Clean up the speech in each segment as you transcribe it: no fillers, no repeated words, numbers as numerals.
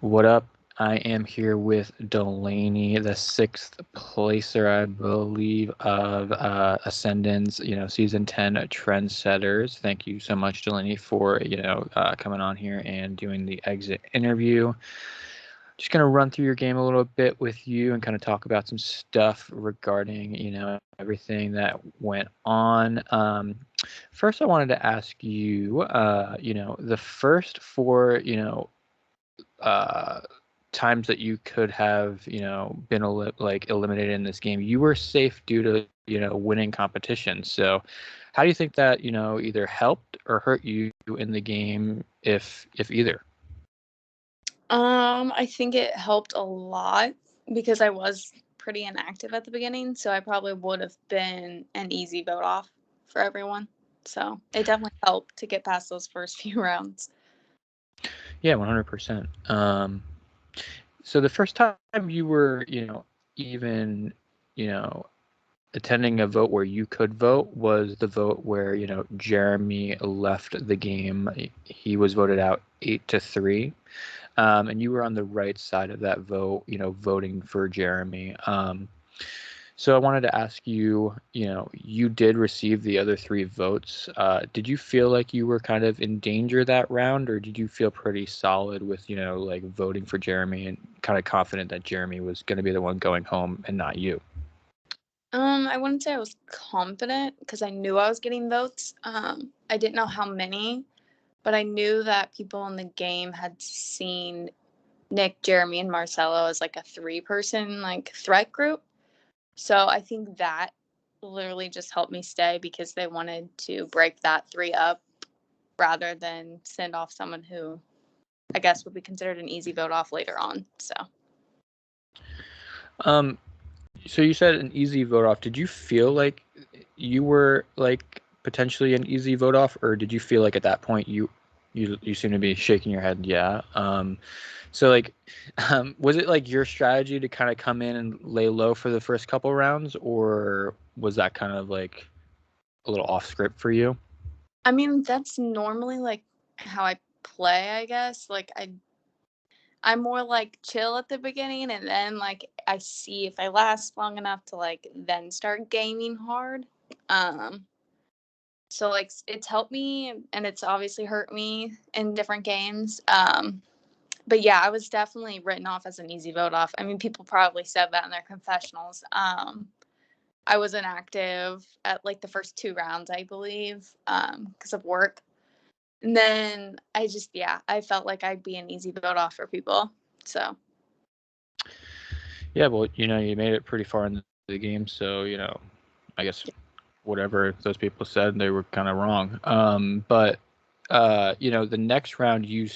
What up? I am here with Delanie, the sixth placer, I believe, of Ascendant's, season 10 trendsetters. Thank you so much, Delaney, for, coming on here and doing the exit interview. Just going to run through your game a little bit with you and kind of talk about some stuff regarding, everything that went on. First, I wanted to ask you, the first four, uh, times that you could have, been eliminated in this game, you were safe due to, winning competition. So, how do you think that, either helped or hurt you in the game, if either? I think it helped a lot because I was pretty inactive at the beginning, so I probably would have been an easy vote off for everyone. So it definitely helped to get past those first few rounds. Yeah, 100%. So the first time you were, even, you know, attending a vote where you could vote was the vote where, Jeremy left the game. He was voted out 8-3. And you were on the right side of that vote, voting for Jeremy. So I wanted to ask you, you did receive the other three votes. Did you feel like you were kind of in danger that round, or did you feel pretty solid with, like voting for Jeremy and kind of confident that Jeremy was going to be the one going home and not you? I wouldn't say I was confident because I knew I was getting votes. I didn't know how many, but I knew that people in the game had seen Nick, Jeremy, and Marcelo as like a three-person like threat group. So I think that literally just helped me stay because they wanted to break that three up rather than send off someone who I guess would be considered an easy vote off later on. So Um, so you said an easy vote off. Did you feel like you were like potentially an easy vote off, or did you feel like at that point you seem to be shaking your head? Yeah. So like, was it like your strategy to kind of come in and lay low for the first couple rounds, or was that kind of like a little off script for you? I mean that's normally like how I play, I guess. Like I'm more like chill at the beginning and then like I see if I last long enough to like then start gaming hard. Um so like it's helped me and it's obviously hurt me in different games. But yeah, I was definitely written off as an easy vote off. I mean, people probably said that in their confessionals. I was inactive at like the first two rounds, I believe, because of work. And then yeah, I felt like I'd be an easy vote off for people. So, Yeah, well, you made it pretty far in the game, so I guess whatever those people said, they were kind of wrong. But the next round, you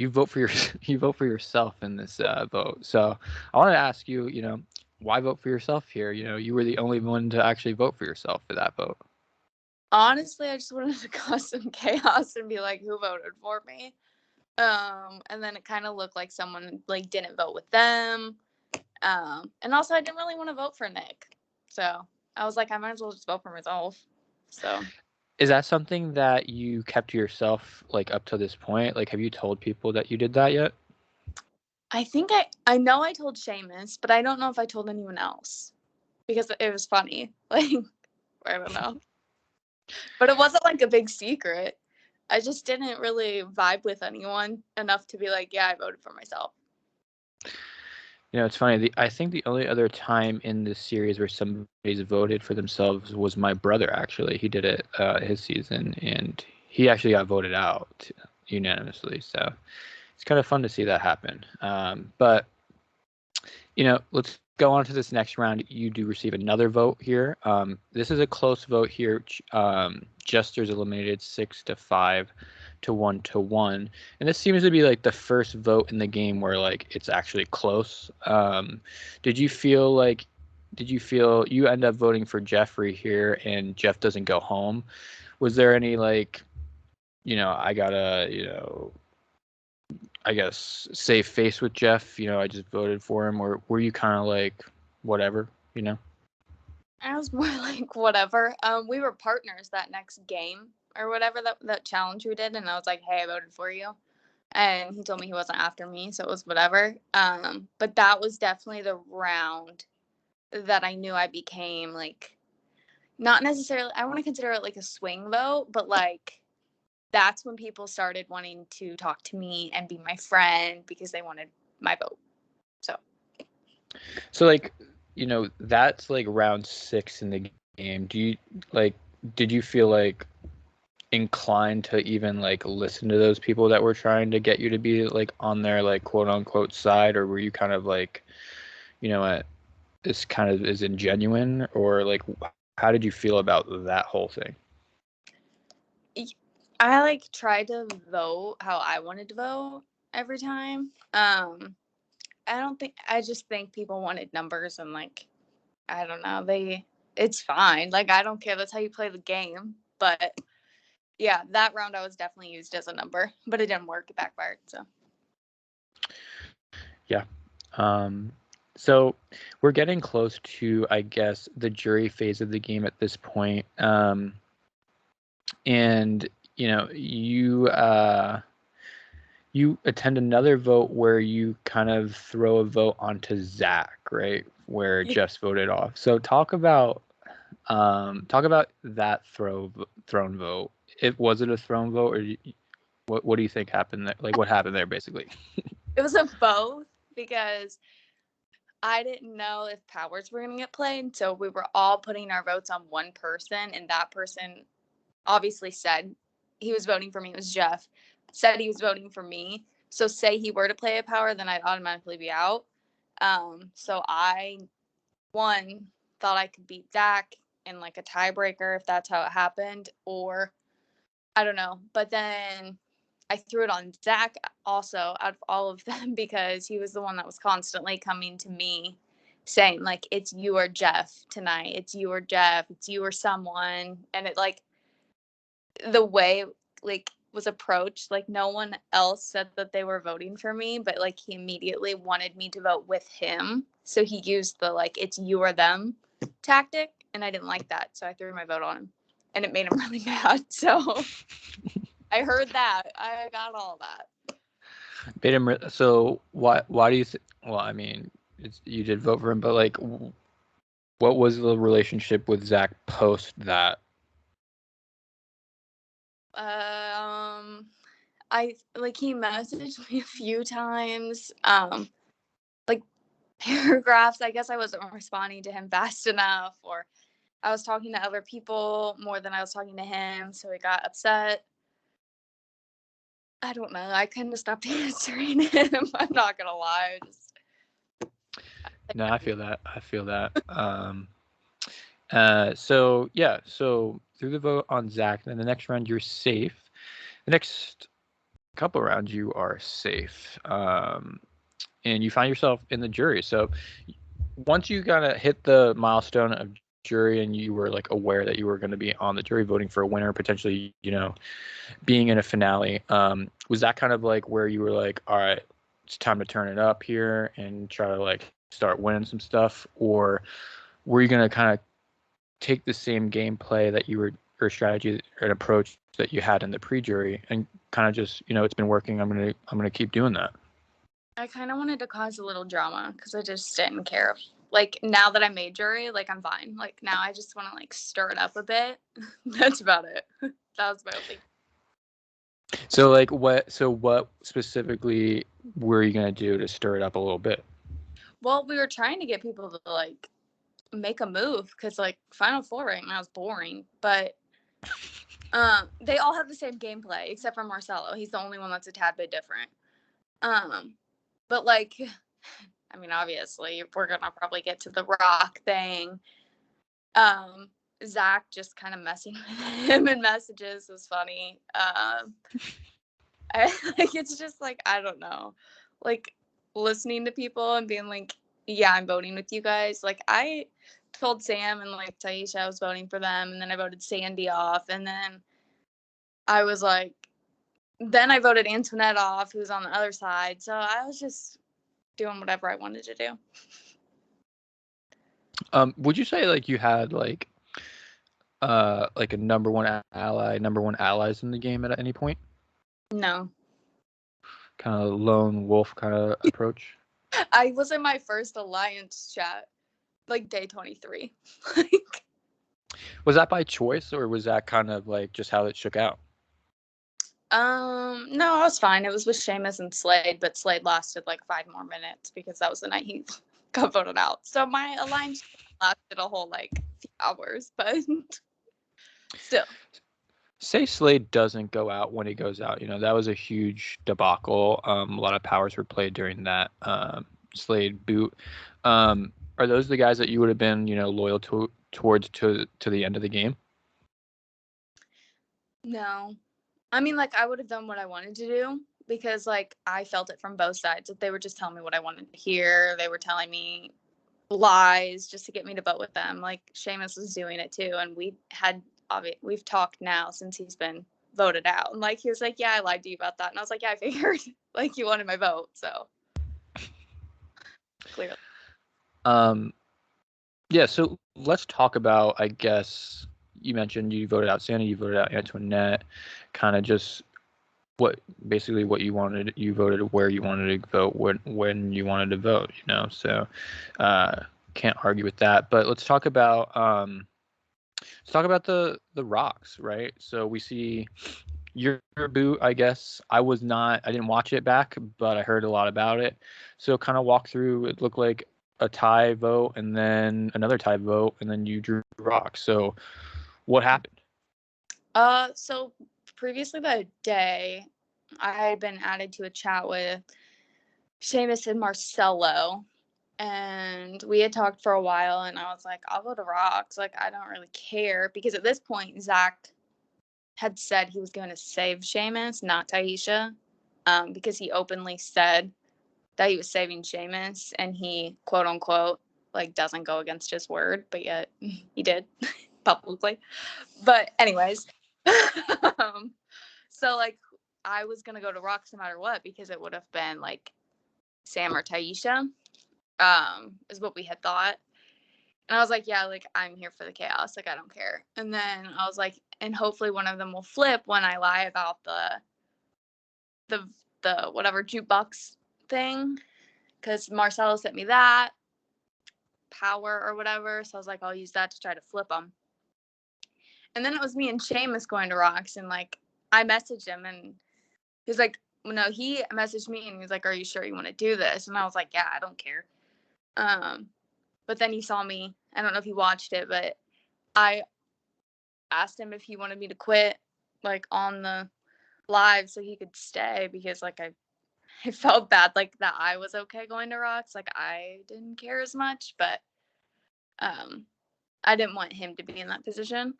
vote for your you vote for yourself in this vote. So I want to ask you, why vote for yourself here? You were the only one to actually vote for yourself for that vote. honestly, I just wanted to cause some chaos and be like, who voted for me? And then it kind of looked like someone like didn't vote with them. And also I didn't really want to vote for Nick. So I was like, I might as well just vote for myself. So Is that something that you kept to yourself like up to this point? Like, have you told people that you did that yet? I think I know I told Seamus, but I don't know if I told anyone else because it was funny. Like I don't know. But it wasn't like a big secret. I just didn't really vibe with anyone enough to be like, yeah, I voted for myself. It's funny. I think the only other time in this series where somebody's voted for themselves was my brother. Actually, he did it his season, and he actually got voted out unanimously. So it's kind of fun to see that happen. But let's go on to this next round. You do receive another vote here. This is a close vote here. Jester's eliminated 6-5 to 1-1, and this seems to be like the first vote in the game where like it's actually close. Did you feel like? Did you feel you end up voting for Jeffrey here, and Jeff doesn't go home? Was there any like, I gotta, I guess, save face with Jeff. I just voted for him. Or were you kind of like, whatever, I was more like whatever. We were partners that next game or whatever that challenge we did, and I was like, hey, I voted for you. and he told me he wasn't after me, so it was whatever. But that was definitely the round that I knew I became like, not necessarily, I want to consider it like a swing vote, but like that's when people started wanting to talk to me and be my friend because they wanted my vote. So like, that's like round 6 in the game. Do you like? Did you feel like inclined to even like listen to those people that were trying to get you to be like on their like quote unquote side, or were you kind of like, what, this kind of isn't genuine, or like how did you feel about that whole thing? I like tried to vote how I wanted to vote every time. I just think people wanted numbers, and like, I don't know, it's fine. Like, I don't care. That's how you play the game. But yeah, that round I was definitely used as a number, but it didn't work. It backfired. So Yeah. So we're getting close to, I guess, the jury phase of the game at this point. And you attend another vote where you kind of throw a vote onto Zach, right? Where Jeff's voted off. So talk about that thrown vote. Was it a thrown vote, or what do you think happened there? Like, what happened there, basically? it was a both, because I didn't know if powers were going to get played. So we were all putting our votes on one person, and that person obviously said he was voting for me. It was Jeff. Said he was voting for me. So say he were to play a power, then I'd automatically be out. So I, one, thought I could beat Zach in like a tiebreaker if that's how it happened, or I don't know. But then I threw it on Zach also out of all of them because he was the one that was constantly coming to me saying, like, it's you or Jeff tonight. It's you or Jeff. It's you or someone. And it, like, the way, like, was approached, like, no one else said that they were voting for me, but, like, he immediately wanted me to vote with him. So he used the, like, it's you or them tactic. And I didn't like that. So I threw my vote on him. And it made him really mad. So I heard that. I got all that. Made him. So why do you think? Well, I mean, you did vote for him, but like, what was the relationship with Zach post that? I like he messaged me a few times. Like paragraphs. I guess I wasn't responding to him fast enough, or I was talking to other people more than I was talking to him, so he got upset. I don't know. I kind of stopped answering him. I'm not gonna lie. No, I feel that. I feel that. So yeah. So through the vote on Zach, then the next round you're safe. The next couple rounds you are safe. And you find yourself in the jury. So once you kind of hit the milestone of jury and you were like aware that you were going to be on the jury voting for a winner, potentially, being in a finale, was that kind of like where you were like, all right, it's time to turn it up here and try to like start winning some stuff? Or were you going to kind of take the same gameplay that you were, or strategy and approach that you had in the pre-jury and kind of just, it's been working, I'm going to keep doing that? I kind of wanted to cause a little drama because I just didn't care. Like, now that I made jury, like, I'm fine. Like, now I just want to, like, stir it up a bit. That's about it. That was my only. So like what specifically were you gonna do to stir it up a little bit? Well, we were trying to get people to, like, make a move because, like, Final Four right now is boring. But they all have the same gameplay except for Marcelo. He's the only one that's a tad bit different. But, like, I mean, obviously, we're gonna probably get to the rock thing. Zach just kind of messing with him in messages was funny. I like, it's just like, I don't know, like, listening to people and being like, yeah, I'm voting with you guys. Like, I told Sam and like Taisha I was voting for them, and then I voted Sandy off, and then I was like, then I voted Antoinette off, who's on the other side. So I was just doing whatever I wanted to do. Would you say like you had like a number one allies in the game at any point? No. kind of lone wolf kind of approach? I was in my first alliance chat, like day 23. Like, Was that by choice, or was that kind of like just how it shook out? no, I was fine. It was with Seamus and Slade, but Slade lasted like 5 more minutes because that was the night he got voted out. So my alliance lasted a whole like few hours, but still. Say Slade doesn't go out when he goes out. That was a huge debacle. A lot of powers were played during that Slade boot. Are those the guys that you would have been, loyal towards to the end of the game? No. I mean, like, I would have done what I wanted to do because, like, I felt it from both sides. That they were just telling me what I wanted to hear. They were telling me lies just to get me to vote with them. Like, Seamus was doing it too. And we've talked now since he's been voted out. And, like, he was like, yeah, I lied to you about that. And I was like, yeah, I figured. Like, you wanted my vote. So, clearly. Yeah, so let's talk about, I guess, you mentioned you voted out Santa, you voted out Antoinette, kind of just basically what you wanted. You voted where you wanted to vote, when you wanted to vote, so can't argue with that. But let's talk about the rocks, right? So we see your boot, I guess. I didn't watch it back, but I heard a lot about it. So kind of walk through. It looked like a tie vote and then another tie vote, and then you drew rocks. So what happened? So previously that day, I had been added to a chat with Seamus and Marcelo, and we had talked for a while, and I was like, I'll go to rocks. Like, I don't really care because at this point, Zach had said he was going to save Seamus, not Taisha, because he openly said that he was saving Seamus, and he quote unquote like doesn't go against his word, but yet he did publicly. But anyways, so like I was gonna go to rocks no matter what because it would have been like Sam or Taisha, is what we had thought. And I was like, yeah, like I'm here for the chaos. Like I don't care. And then I was like, and hopefully one of them will flip when I lie about the the whatever jukebox thing. Because Marcelo sent me that power or whatever. So I was like, I'll use that to try to flip them. And then it was me and Seamus going to rocks, and like I messaged him, and he was like, no, he messaged me and he was like, are you sure you want to do this? And I was like, yeah, I don't care. But then he saw me. I don't know if he watched it, but I asked him if he wanted me to quit like on the live so he could stay because like I felt bad like that I was okay going to rocks. Like I didn't care as much, but I didn't want him to be in that position.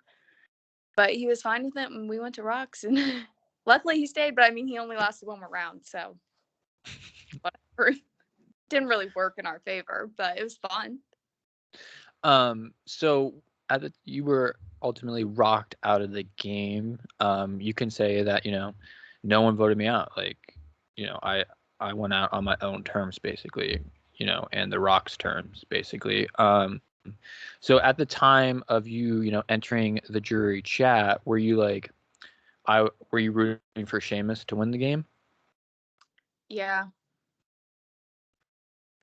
But he was fine with it when we went to rocks, and luckily he stayed, but I mean he only lasted one more round, so whatever. Didn't really work in our favor, but it was fun. So you were ultimately rocked out of the game. You can say that, no one voted me out. Like, I went out on my own terms, basically, and the Rock's terms, basically. So at the time of you, entering the jury chat, were you like, were you rooting for Sheamus to win the game? Yeah,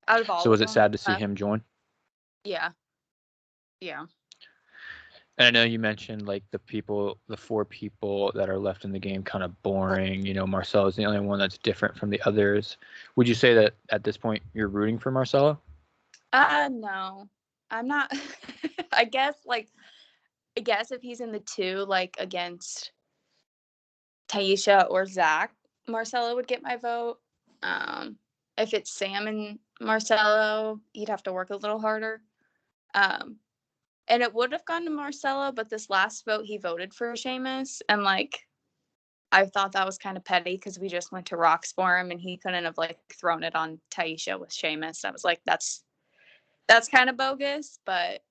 out of So all of was it them. sad to see him join? Yeah, yeah. And I know you mentioned like the four people that are left in the game kind of boring. Marcelo is the only one that's different from the others. Would you say that at this point you're rooting for Marcelo? No, I'm not. I guess if he's in the two, like against Taisha or Zach, Marcelo would get my vote. If it's Sam and Marcelo, he'd have to work a little harder. Um, and it would have gone to Marcelo, but this last vote he voted for Seamus, and like I thought that was kind of petty because we just went to rocks for him, and he couldn't have like thrown it on Taisha with Seamus. I was like, that's kind of bogus, but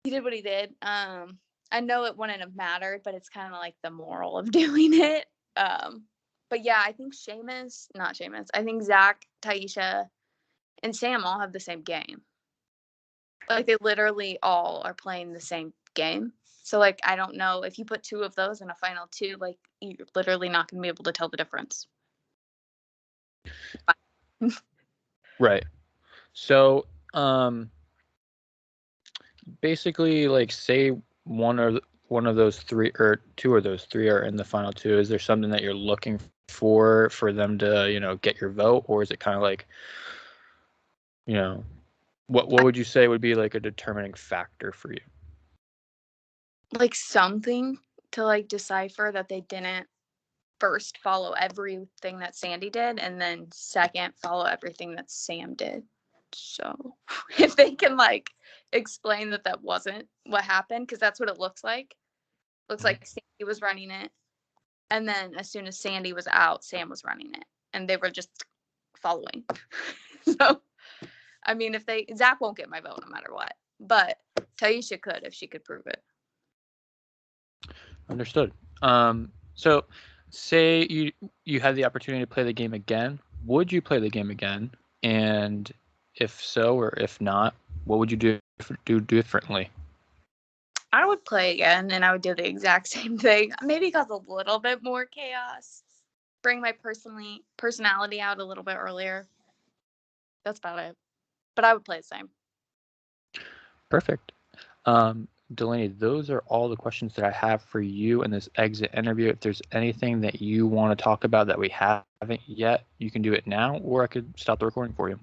he did what he did. I know it wouldn't have mattered, but it's kind of like the moral of doing it. But yeah, I think not Seamus. I think Zach, Taisha, and Sam all have the same game. Like they literally all are playing the same game. So like I don't know if you put two of those in a final two, like you're literally not going to be able to tell the difference. Right. So, basically, like, say one of those three or two of those three are in the final two. Is there something that you're looking for them to, get your vote, or is it kind of like, you know, what would you say would be like a determining factor for you? Like something to like decipher that they didn't first follow everything that Sandy did, and then second follow everything that Sam did. So if they can like explain that that wasn't what happened, because that's what it looks like. Looks like Sandy was running it, and then as soon as Sandy was out, Sam was running it, and they were just following. So I mean, if they Zach won't get my vote no matter what, but Taisha could if she could prove it. Understood. So say you had the opportunity to play the game again. Would you play the game again? And if so, or if not, what would you do differently? I would play again, and I would do the exact same thing. Maybe cause a little bit more chaos. Bring my personality out a little bit earlier. That's about it. But I would play the same. Perfect. Delaney, those are all the questions that I have for you in this exit interview. If there's anything that you want to talk about that we haven't yet, you can do it now, or I could stop the recording for you.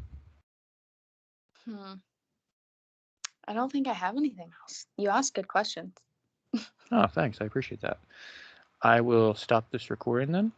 I don't think I have anything else. You asked good questions. Oh, thanks. I appreciate that. I will stop this recording then.